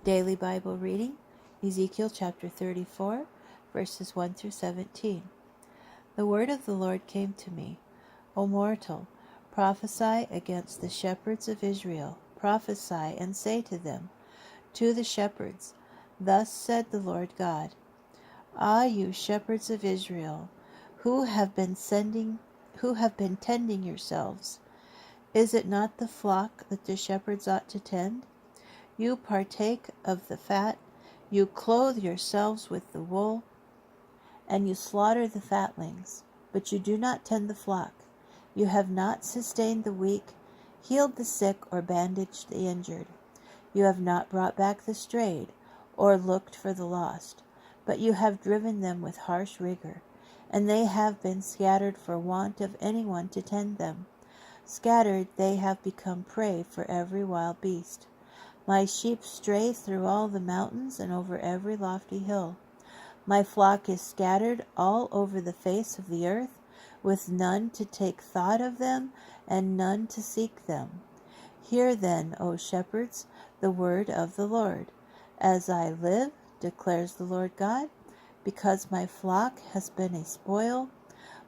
Daily Bible reading, Ezekiel chapter 34, verses 1 through 17. The word of the Lord came to me, O mortal, prophesy against the shepherds of Israel. Prophesy and say to them, to the shepherds, thus said the Lord God, Ah, you shepherds of Israel, who have been tending yourselves, is it not the flock that the shepherds ought to tend? You partake of the fat, you clothe yourselves with the wool, and you slaughter the fatlings, but you do not tend the flock. You have not sustained the weak, healed the sick, or bandaged the injured. You have not brought back the strayed, or looked for the lost, but you have driven them with harsh rigor, and they have been scattered for want of anyone to tend them. Scattered, they have become prey for every wild beast. My sheep stray through all the mountains and over every lofty hill. My flock is scattered all over the face of the earth, with none to take thought of them, and none to seek them. Hear then, O shepherds, the word of the Lord. As I live, declares the Lord God, because my flock has been a spoil,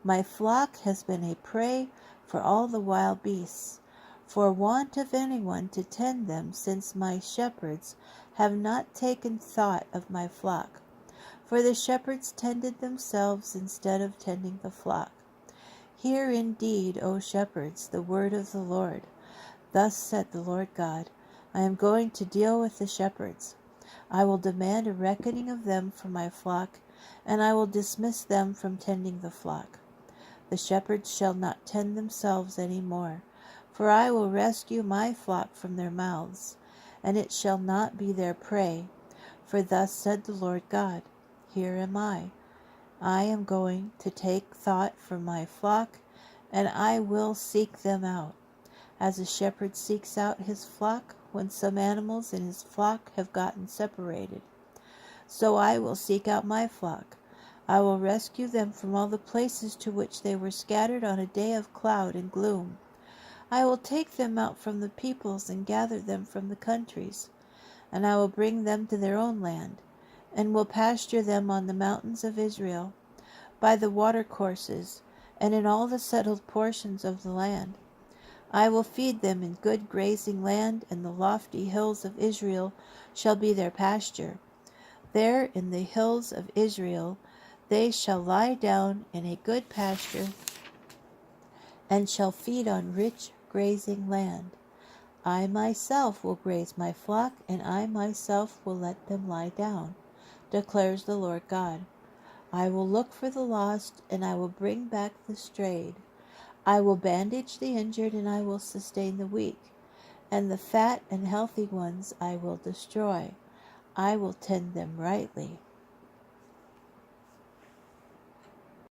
my flock has been a prey for all the wild beasts, for want of anyone to tend them, since my shepherds have not taken thought of my flock. For the shepherds tended themselves instead of tending the flock. Hear indeed, O shepherds, the word of the Lord. Thus said the Lord God, I am going to deal with the shepherds. I will demand a reckoning of them for my flock, and I will dismiss them from tending the flock. The shepherds shall not tend themselves any more, for I will rescue my flock from their mouths, and it shall not be their prey. For thus said the Lord God, Here am I. I am going to take thought for my flock, and I will seek them out, as a shepherd seeks out his flock when some animals in his flock have gotten separated. So I will seek out my flock. I will rescue them from all the places to which they were scattered on a day of cloud and gloom. I will take them out from the peoples and gather them from the countries, and I will bring them to their own land, and will pasture them on the mountains of Israel, by the watercourses, and in all the settled portions of the land. I will feed them in good grazing land, and the lofty hills of Israel shall be their pasture. There in the hills of Israel they shall lie down in a good pasture, and shall feed on rich grazing land. I myself will graze my flock, and I myself will let them lie down, declares the Lord God. I will look for the lost, and I will bring back the strayed. I will bandage the injured, and I will sustain the weak, and the fat and healthy ones I will destroy. I will tend them rightly.